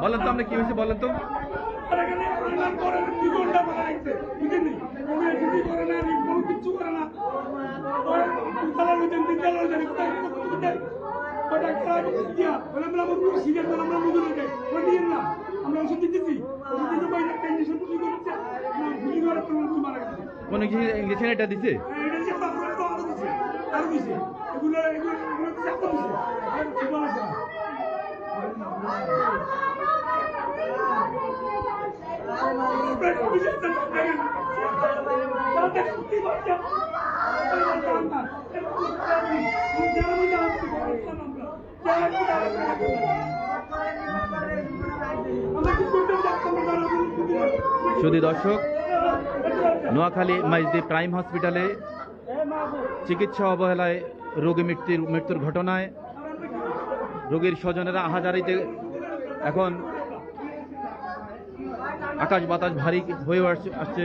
বলেন তো আপনি কি হয়েছে বলেন তো কোন ইঞ্জেকশন এটা দিছে শুধু দর্শক নোয়াখালী মাইজদি প্রাইম হসপিটালে চিকিৎসা অবহেলায় রোগী মৃত্যুর ঘটনায় রোগীর স্বজনেরা আহাজারিতে এখন আকাশ বাতাস ভারী হয়ে আসছে।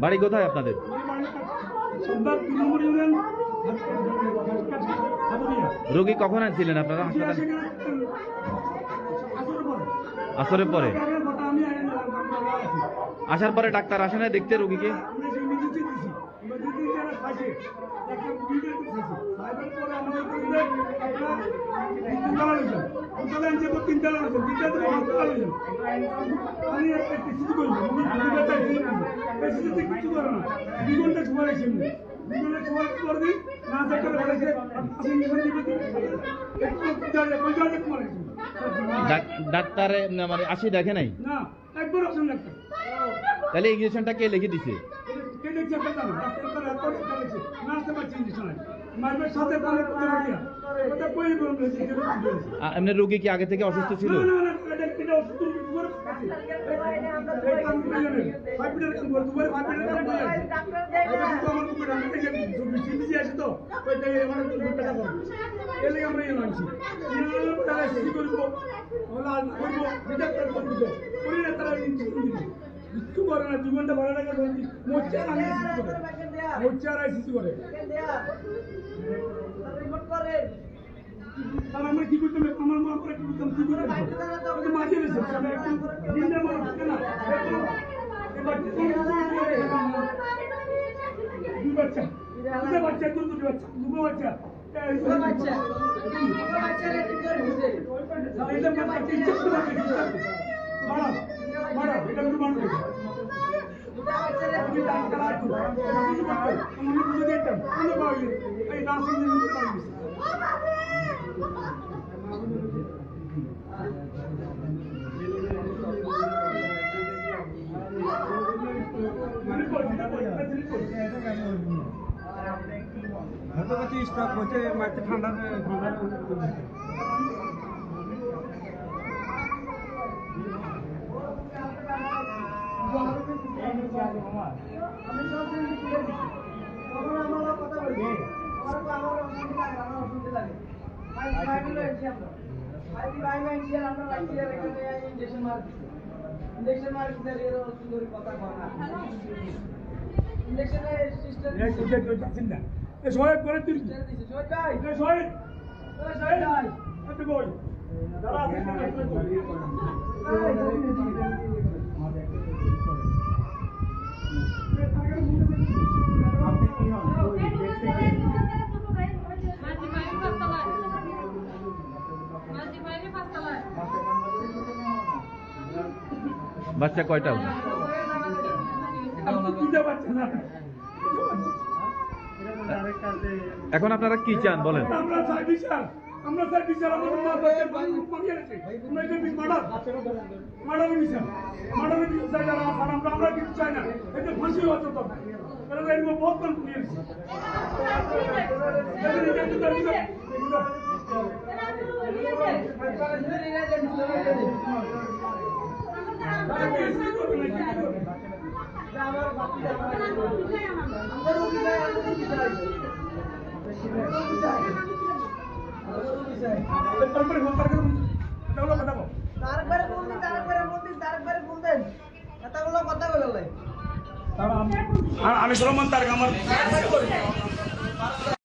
বাড়ি কোথায় আপনাদের? রোগী কখন আনছিলেন আপনারা হাসপাতালে? আসরের পরে আসার পরে ডাক্তার আসে না দেখতে রোগীকে? ডাক্তার মানে আসি দেখে নাই? তাহলে ইঞ্জেকশনটা কে লিখে দিছে? এমনি রোগী কি আগে থেকে অসুস্থ ছিল? জীবনটা ভালো লাগে আমরা কি করতাম আমার মা করে কি করতাম কি করে মাঝে বাচ্চা দুটো বাচ্চা স্টক হচ্ছে মাঠে ঠান্ডা সহায়ক করে তুই বাচ্চা কয়টা? এখন আপনারা কি চান বলেন? আমরা চাই বিচার। আমরা স্যার বিচার আমার মা বাচ্চা মারিয়ে গেছে আমরা এটা মার্ডারের বিচার চাই না আমরা কিছু চাই না এটা ফাঁসি হতো তো কারণ এরকম বহুত কম নিয়েছি তারপরে আমি সলমান তার আমার